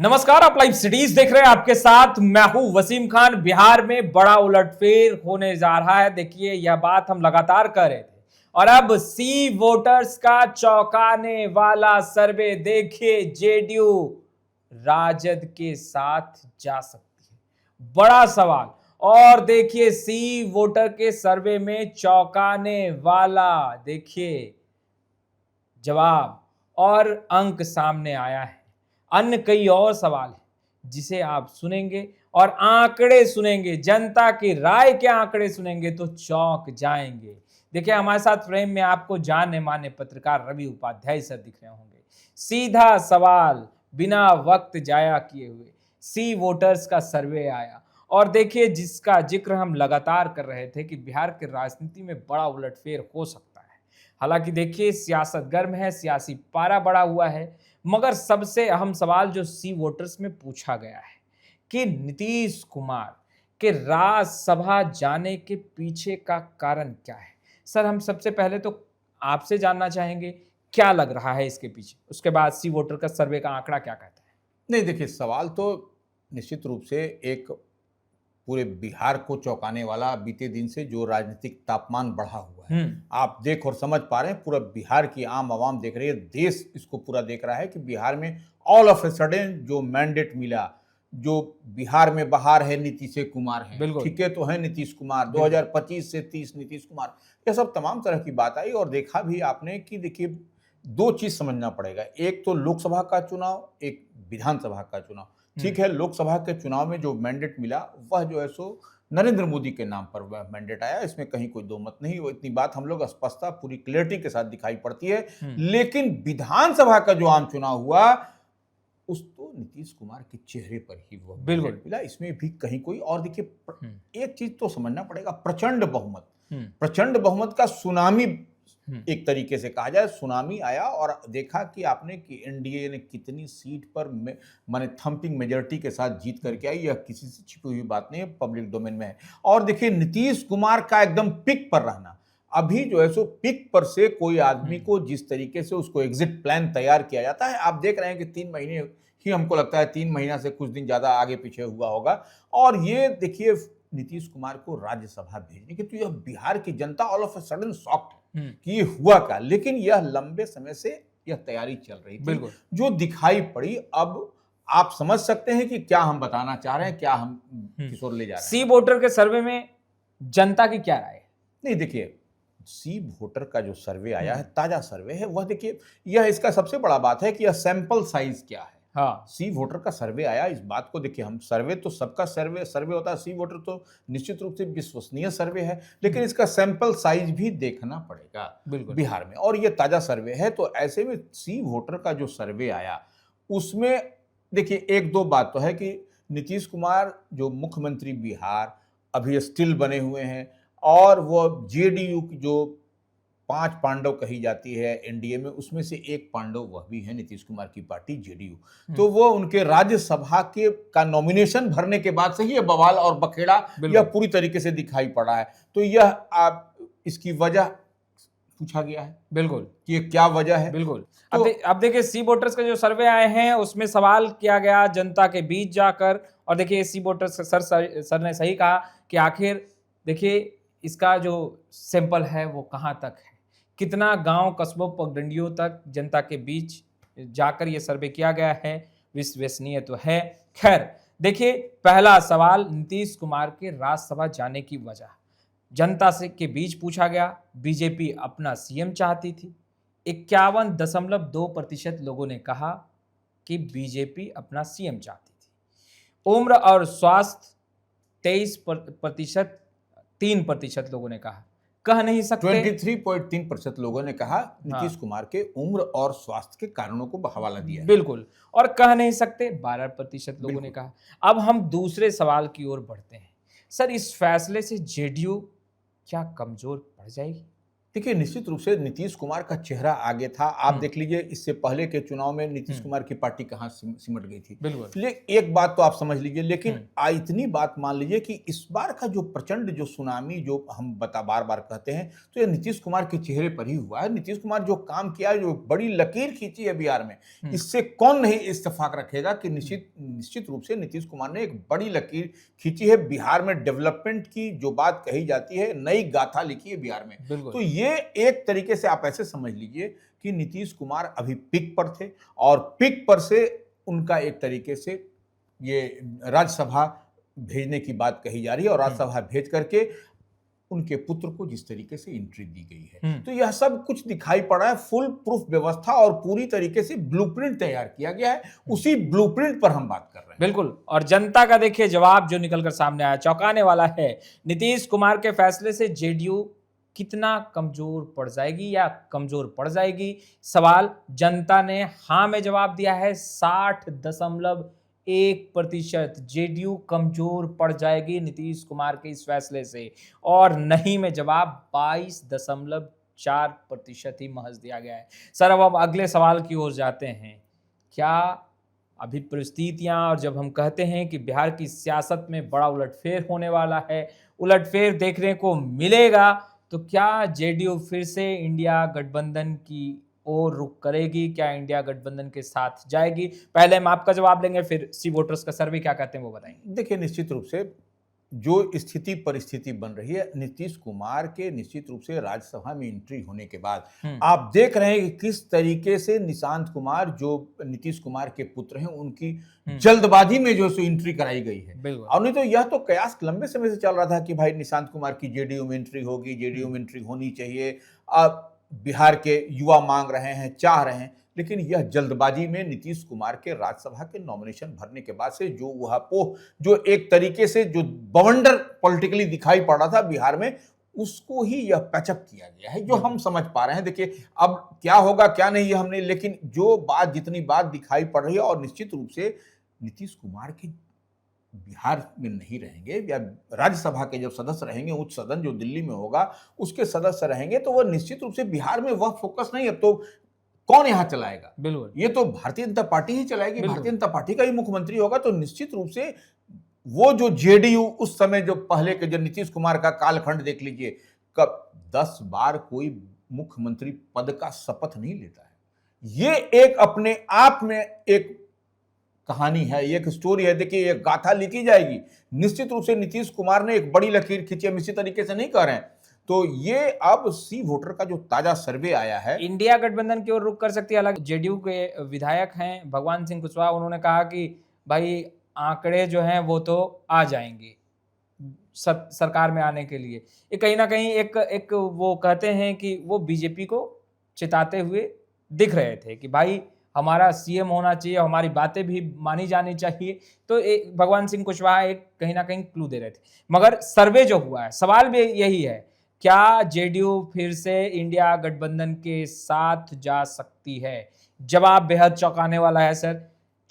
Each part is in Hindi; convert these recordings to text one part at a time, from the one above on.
नमस्कार, आप लाइव सिटीज देख रहे हैं। आपके साथ मैं हूं वसीम खान। बिहार में बड़ा उलटफेर होने जा रहा है। देखिए, यह बात हम लगातार कर रहे थे और अब सी वोटर्स का चौंकाने वाला सर्वे देखिए। जेडीयू राजद के साथ जा सकती है, बड़ा सवाल। और देखिए, सी वोटर के सर्वे में चौंकाने वाला देखिए जवाब और अंक सामने आया है। अन्य कई और सवाल है जिसे आप सुनेंगे और आंकड़े सुनेंगे, जनता की राय के आंकड़े सुनेंगे तो चौंक जाएंगे। देखिए, हमारे साथ फ्रेम में आपको जाने माने पत्रकार रवि उपाध्याय सर दिख रहे होंगे। सीधा सवाल बिना वक्त जाया किए हुए सी वोटर्स का सर्वे आया और देखिए, जिसका जिक्र हम लगातार कर रहे थे कि बिहार की राजनीति में बड़ा उलटफेर हो सकता है। हालांकि देखिए, सियासत गर्म है, सियासी पारा बढ़ा हुआ है, मगर सबसे अहम सवाल जो सी वोटर्स में पूछा गया है कि नीतीश कुमार के राज्यसभा जाने के पीछे का कारण क्या है। सर, हम सबसे पहले तो आपसे जानना चाहेंगे क्या लग रहा है इसके पीछे, उसके बाद सी वोटर का सर्वे का आंकड़ा क्या कहता है। नहीं, देखिए, सवाल तो निश्चित रूप से एक पूरे बिहार को चौंकाने वाला बीते दिन से जो राजनीतिक तापमान बढ़ा हुआ है, आप देख और समझ पा रहे हैं। पूरा बिहार की आम आवाम देख रही है, देश इसको पूरा देख रहा है कि बिहार में ऑल ऑफ ए सडन जो मैंडेट मिला, जो बिहार में बहार है नीतीश कुमार है, ठीक है, तो है नीतीश कुमार 2025 से 30 नीतीश कुमार, यह सब तमाम तरह की बात आई। और देखा भी आपने कि देखिए, दो चीज समझना पड़ेगा। एक तो लोकसभा का चुनाव, एक विधानसभा का चुनाव। ठीक है, लोकसभा के चुनाव में जो मैंडेट मिला वह जो है सो नरेंद्र मोदी के नाम पर वह मैंडेट आया, इसमें कहीं कोई दो मत नहीं। वो इतनी बात हम लोग स्पष्टता पूरी क्लियरिटी के साथ दिखाई पड़ती है। लेकिन विधानसभा का जो आम चुनाव हुआ उस तो नीतीश कुमार के चेहरे पर ही वो मैंडेट मिला, इसमें भी कहीं कोई। और देखिए, एक चीज तो समझना पड़ेगा, प्रचंड बहुमत का सुनामी, एक तरीके से कहा जाए सुनामी आया। और देखा कि आपने कि एनडीए ने कितनी सीट पर माने थंपिंग मेजॉरिटी के साथ जीत करके आई, यह किसी से छिपी हुई बात नहीं है, पब्लिक डोमेन में है। और देखिए, नीतीश कुमार का एकदम पिक पर रहना, अभी जो है सो पिक पर से कोई आदमी को जिस तरीके से उसको एग्जिट प्लान तैयार किया जाता है, आप देख रहे हैं कि 3 महीने ही, हमको लगता है 3 महीना से कुछ दिन ज्यादा आगे पीछे हुआ होगा। और ये देखिए, नीतीश कुमार को राज्यसभा भेजने की, तो यह बिहार की जनता all of a sudden shocked कि ये हुआ क्या। लेकिन यह लंबे समय से यह तैयारी चल रही थी, जो दिखाई पड़ी। अब आप समझ सकते हैं कि क्या हम बताना चाह रहे हैं, क्या हम किशोर ले जा रहे हैं। सी वोटर के सर्वे में जनता की क्या राय है? नहीं, देखिए, सी वोटर का जो सर्वे आया है, ताजा सर्वे है, वह देखिए, यह इसका सबसे बड़ा बात है कि यह सैंपल साइज क्या है। हाँ, सी वोटर का सर्वे आया, इस बात को देखिए, हम सर्वे तो सबका सर्वे होता है, सी वोटर तो निश्चित रूप से विश्वसनीय सर्वे है, लेकिन इसका सैंपल साइज भी देखना पड़ेगा बिहार में। और ये ताजा सर्वे है, तो ऐसे में सी वोटर का जो सर्वे आया उसमें देखिए, एक दो बात तो है कि नीतीश कुमार जो मुख्यमंत्री बिहार अभी स्टिल बने हुए हैं, और वो जेडीयू की जो 5 पांडव कही जाती है एनडीए में, उसमें से एक पांडव वह भी है नीतीश कुमार की पार्टी जेडीयू। तो वो उनके राज्यसभा के का नॉमिनेशन भरने के बाद से ही ये बवाल और बखेड़ा यह पूरी तरीके से दिखाई पड़ा है। तो यह इसकी वजह पूछा गया है कि ये क्या वजह है। तो अब देखिए, सी वोटर्स का जो सर्वे आए हैं उसमें सवाल किया गया जनता के बीच जाकर, और देखिए, सी वोटर्स सर ने सही कहा कि आखिर देखिए, इसका जो सैंपल है वो कहां तक है, कितना गांव, कस्बों, पगडंडियों तक जनता के बीच जाकर ये सर्वे किया गया है, विश्वसनीय तो है। खैर, देखिए, पहला सवाल नीतीश कुमार के राज्यसभा जाने की वजह जनता से के बीच पूछा गया। बीजेपी अपना सीएम चाहती थी। 51.2% लोगों ने कहा कि बीजेपी अपना सीएम चाहती थी। उम्र और स्वास्थ्य 23%, 3% लोगों ने कहा। कह नहीं सकते, 23.3% लोगों ने कहा नीतीश कुमार के उम्र और स्वास्थ्य के कारणों को हवाला दिया। बिल्कुल। और कह नहीं सकते 12% लोगों ने कहा। अब हम दूसरे सवाल की ओर बढ़ते हैं। सर, इस फैसले से जेडीयू क्या कमजोर पड़ जाएगी? देखिए, निश्चित रूप से नीतीश कुमार का चेहरा आगे था। आप देख लीजिए, इससे पहले के चुनाव में नीतीश कुमार की पार्टी कहाँ सिमट गई थी। बिल्कुल। एक बात तो आप समझ लीजिए, लेकिन इतनी बात मान लीजिए कि इस बार का जो प्रचंड जो सुनामी जो हम बार बार कहते हैं, तो ये नीतीश कुमार के चेहरे पर ही हुआ है। नीतीश कुमार जो काम किया है, जो बड़ी लकीर खींची है बिहार में, इससे कौन नहीं इत्तेफाक रखेगा कि निश्चित रूप से नीतीश कुमार ने एक बड़ी लकीर खींची है बिहार में। डेवलपमेंट की जो बात कही जाती है, नई गाथा लिखी है बिहार में। तो ये एक तरीके से आप ऐसे समझ लीजिए कि नीतीश कुमार अभी पिक पर थे, और पिक पर से उनका एक तरीके से ये राज्यसभा भेजने की बात कही जा रही है, और राज्यसभा भेज करके उनके पुत्र को जिस तरीके से एंट्री दी गई है, तो यह सब कुछ दिखाई पड़ा है। फुल प्रूफ व्यवस्था और पूरी तरीके से ब्लूप्रिंट तैयार किया गया है। उसी ब्लूप्रिंट पर हम बात कर रहे हैं। बिल्कुल। और जनता का देखिए जवाब जो निकलकर सामने आया, चौंकाने वाला है। नीतीश कुमार के फैसले से जेडीयू कितना कमजोर पड़ जाएगी या कमजोर पड़ जाएगी, सवाल जनता ने हाँ में जवाब दिया है। 60.1% जेडीयू कमजोर पड़ जाएगी नीतीश कुमार के इस फैसले से, और नहीं में जवाब 22.4% ही महज दिया गया है। सर, अब अगले सवाल की ओर जाते हैं। क्या अभी परिस्थितियां, और जब हम कहते हैं कि बिहार की सियासत में बड़ा उलटफेर होने वाला है, उलटफेर देखने को मिलेगा, तो क्या जेडीयू फिर से इंडिया गठबंधन की ओर रुख करेगी? क्या इंडिया गठबंधन के साथ जाएगी? पहले हम आपका जवाब लेंगे, फिर सी वोटर्स का सर्वे क्या कहते हैं वो बताएंगे। देखिए, निश्चित रूप से जो स्थिति परिस्थिति बन रही है, नीतीश कुमार के निश्चित रूप से राज्यसभा में एंट्री होने के बाद आप देख रहे हैं कि किस तरीके से निशांत कुमार, जो नीतीश कुमार के पुत्र हैं, उनकी जल्दबाजी में जो एंट्री कराई गई है। और नहीं तो यह तो कयास लंबे समय से चल रहा था कि भाई निशांत कुमार की जेडीयू में एंट्री होगी, जेडीयू में एंट्री होनी चाहिए। अब बिहार के युवा मांग रहे हैं, चाह रहे हैं, लेकिन यह जल्दबाजी में नीतीश कुमार के राज्यसभा के नॉमिनेशन भरने के बाद से जो वहापोह, जो एक तरीके से जो बवंडर पॉलिटिकली दिखाई पड़ रहा था बिहार में, उसको ही यह पैचअप किया गया है, जो हम समझ पा रहे हैं। देखिए, अब क्या होगा क्या नहीं ये हमने, लेकिन जो बात, जितनी बात दिखाई पड़ रही है, और निश्चित रूप से नीतीश कुमार के बिहार में नहीं रहेंगे, या राज्यसभा के जब सदस्य रहेंगे, उच्च सदन जो दिल्ली में होगा उसके सदस्य रहेंगे, तो वह निश्चित रूप से बिहार में वह फोकस नहीं। अब तो कौन यहां चलाएगा? बिल्कुल, ये तो भारतीय जनता पार्टी ही चलाएगी, भारतीय जनता पार्टी का ही मुख्यमंत्री होगा। तो निश्चित रूप से वो जो जेडीयू उस समय, जो पहले के, जो नीतीश कुमार का कालखंड देख लीजिए, कब 10 बार कोई मुख्यमंत्री पद का शपथ नहीं लेता है। ये एक अपने आप में एक कहानी है, एक स्टोरी है। देखिए, एक गाथा लिखी जाएगी। निश्चित रूप से नीतीश कुमार ने एक बड़ी लकीर खींची, हम इसी तरीके से नहीं कह रहे हैं। तो ये अब सी वोटर का जो ताजा सर्वे आया है, इंडिया गठबंधन की ओर रुख कर सकती है। हालांकि जेडीयू के विधायक हैं भगवान सिंह कुशवाहा, उन्होंने कहा कि भाई आंकड़े जो हैं वो तो आ जाएंगे सरकार में आने के लिए। ये कहीं ना कहीं एक वो कहते हैं कि वो बीजेपी को चिताते हुए दिख रहे थे कि भाई हमारा सीएम होना चाहिए, हमारी बातें भी मानी जानी चाहिए। तो भगवान सिंह कुशवाहा एक कहीं ना कहीं क्लू दे रहे थे। मगर सर्वे जो हुआ है, सवाल भी यही है, क्या जेडीयू फिर से इंडिया गठबंधन के साथ जा सकती है? जवाब बेहद चौंकाने वाला है सर।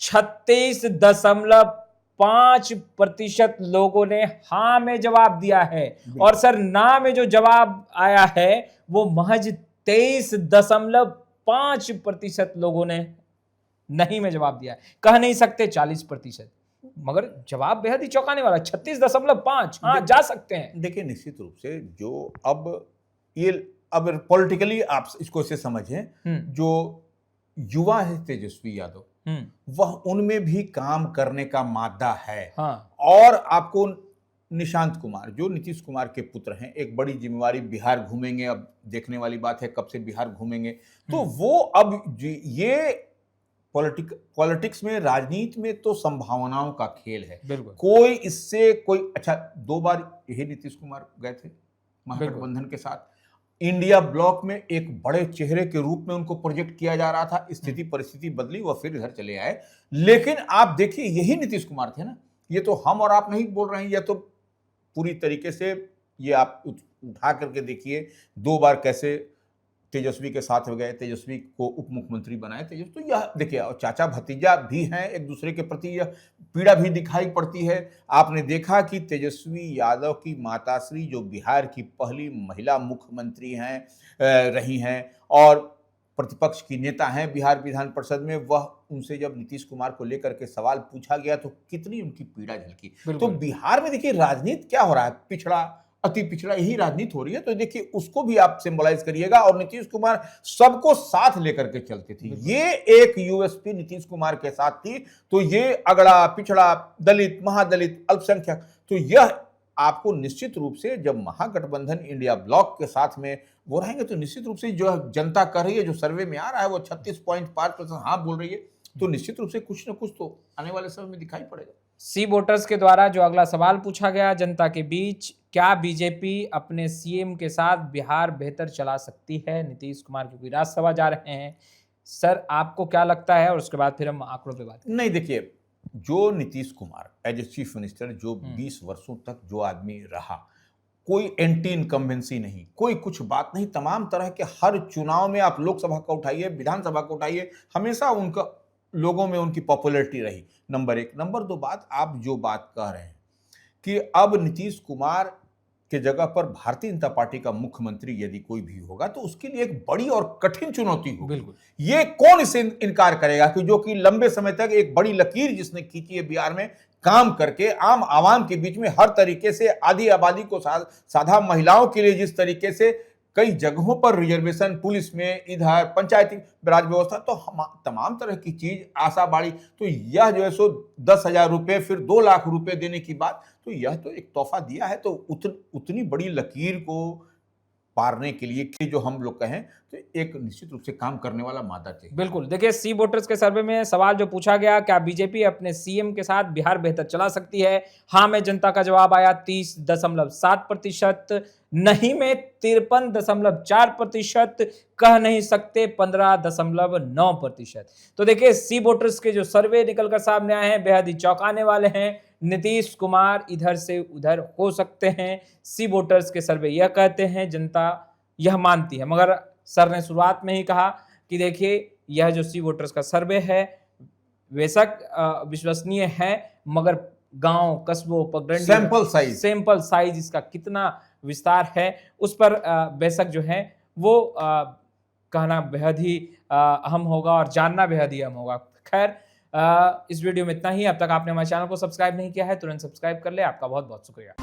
36.5% लोगों ने हाँ में जवाब दिया है, और सर ना में जो जवाब आया है वो महज 23.5% लोगों ने नहीं में जवाब दिया है। कह नहीं सकते 40%, मगर जवाब बेहद ही चौंकाने वाला, 36.5। हाँ, जा सकते हैं। देखिए, निश्चित रूप से जो अब पॉलिटिकली आप इसको से समझें, जो युवा है तेजस्वी यादव, वह उनमें भी काम करने का मादा है। हाँ। और आपको निशांत कुमार, जो नीतीश कुमार के पुत्र हैं, एक बड़ी जिम्मेवारी, बिहार घूमेंगे। अब देखने वाली बात है कब से बिहार घूमेंगे। तो वो अब ये पॉलिटिक्स में, राजनीति में तो संभावनाओं का खेल है। कोई इससे कोई, अच्छा 2 बार यही नीतीश कुमार गए थे महागठबंधन के साथ। इंडिया ब्लॉक में एक बड़े चेहरे के रूप में उनको प्रोजेक्ट किया जा रहा था। स्थिति परिस्थिति बदली, वह फिर इधर चले आए। लेकिन आप देखिए, यही नीतीश कुमार थे ना। ये तो हम और आप नहीं बोल रहे हैं, यह तो पूरी तरीके से ये आप उठा करके देखिए 2 बार कैसे तेजस्वी के साथ हो गए, तेजस्वी को उप मुख्यमंत्री बनाए तेजस्वी। तो यह देखिए, और चाचा भतीजा भी हैं, एक दूसरे के प्रति यह पीड़ा भी दिखाई पड़ती है। आपने देखा कि तेजस्वी यादव की माताश्री जो बिहार की पहली महिला मुख्यमंत्री हैं, रही हैं और प्रतिपक्ष की नेता हैं बिहार विधान परिषद में, वह उनसे जब नीतीश कुमार को लेकर के सवाल पूछा गया तो कितनी उनकी पीड़ा झलकी। तो बिहार में देखिए राजनीति क्या हो रहा है, पिछड़ा अति पिछड़ा, यही राजनीति हो रही है। तो देखिए उसको भी आप सिंबलाइज करिएगा। और नीतीश कुमार सबको साथ लेकर के चलते थे, ये एक यूएसपी नीतीश कुमार के साथ थी। तो ये अगड़ा पिछड़ा, दलित, महादलित, अल्पसंख्यक, तो यह आपको निश्चित रूप से जब महागठबंधन इंडिया ब्लॉक के साथ में वो रहेंगे तो निश्चित रूप से जो जनता कर रही है, जो सर्वे में आ रहा है वो 36.5% हाँ बोल रही है, तो निश्चित रूप से कुछ न कुछ तो आने वाले समय में दिखाई पड़ेगा। सी वोटर्स के द्वारा जो अगला सवाल पूछा गया जनता के बीच, क्या बीजेपी अपने सीएम के साथ बिहार बेहतर चला सकती है? नीतीश कुमार क्योंकि राज्यसभा जा रहे हैं, सर आपको क्या लगता है? और उसके बाद फिर हम आंकड़ों पे बात करें। नहीं देखिए, जो Nitish Kumar as a chief minister जो 20 वर्षों तक जो आदमी रहा, कोई एंटी इनकम्बेंसी नहीं, कोई कुछ बात नहीं, तमाम तरह के हर चुनाव में आप लोकसभा का उठाइए, विधानसभा का उठाइए, हमेशा उनका लोगों में उनकी पॉपुलैरिटी रही। नंबर एक। नंबर दो, बात आप जो बात कह रहे हैं कि अब नीतीश कुमार के जगह पर भारतीय जनता पार्टी का मुख्यमंत्री यदि कोई भी होगा तो उसके लिए एक बड़ी और कठिन चुनौती होगी। बिल्कुल, ये कौन इसे इनकार करेगा कि जो कि लंबे समय तक एक बड़ी लकीर जिसने खींची है बिहार में, काम करके आम आवाम के बीच में हर तरीके से आधी आबादी को साधा, महिलाओं के लिए जिस तरीके से कई जगहों पर रिजर्वेशन, पुलिस में, इधर पंचायती राज व्यवस्था, तो तमाम तरह की चीज आशा बाड़ी, तो यह जो है सो 10,000 रुपये फिर 2 लाख रुपए देने की बात, तो यह तो एक तोहफा दिया है। तो उतनी बड़ी लकीर को पारने के लिए कि जो हम लोग कहें तो एक निश्चित रूप से काम करने वाला मादा चाहिए। बिल्कुल। देखिए सी वोटर्स के सर्वे में सवाल जो पूछा गया, क्या बीजेपी अपने सीएम के साथ बिहार बेहतर चला सकती है? हाँ में जनता का जवाब आया 30.7%, नहीं में 53.4%, कह नहीं सकते 15.9%। तो देखिए सी वोटर्स के जो सर्वे निकलकर सामने आए हैं बेहद ही चौंकाने वाले हैं। नीतीश कुमार इधर से उधर हो सकते हैं, सी वोटर्स के सर्वे यह कहते हैं, जनता यह मानती है। मगर सर ने शुरुआत में ही कहा कि देखिए यह जो सी वोटर्स का सर्वे है बेशक विश्वसनीय है, मगर गांव, कस्बों, पगडंडी, सैंपल साइज इसका कितना विस्तार है उस पर बेशक जो है वो कहना बेहद ही अहम होगा और जानना बेहद ही अहम होगा। खैर इस वीडियो में इतना ही। अब तक आपने हमारे चैनल को सब्सक्राइब नहीं किया है तुरंत सब्सक्राइब कर ले। आपका बहुत बहुत शुक्रिया।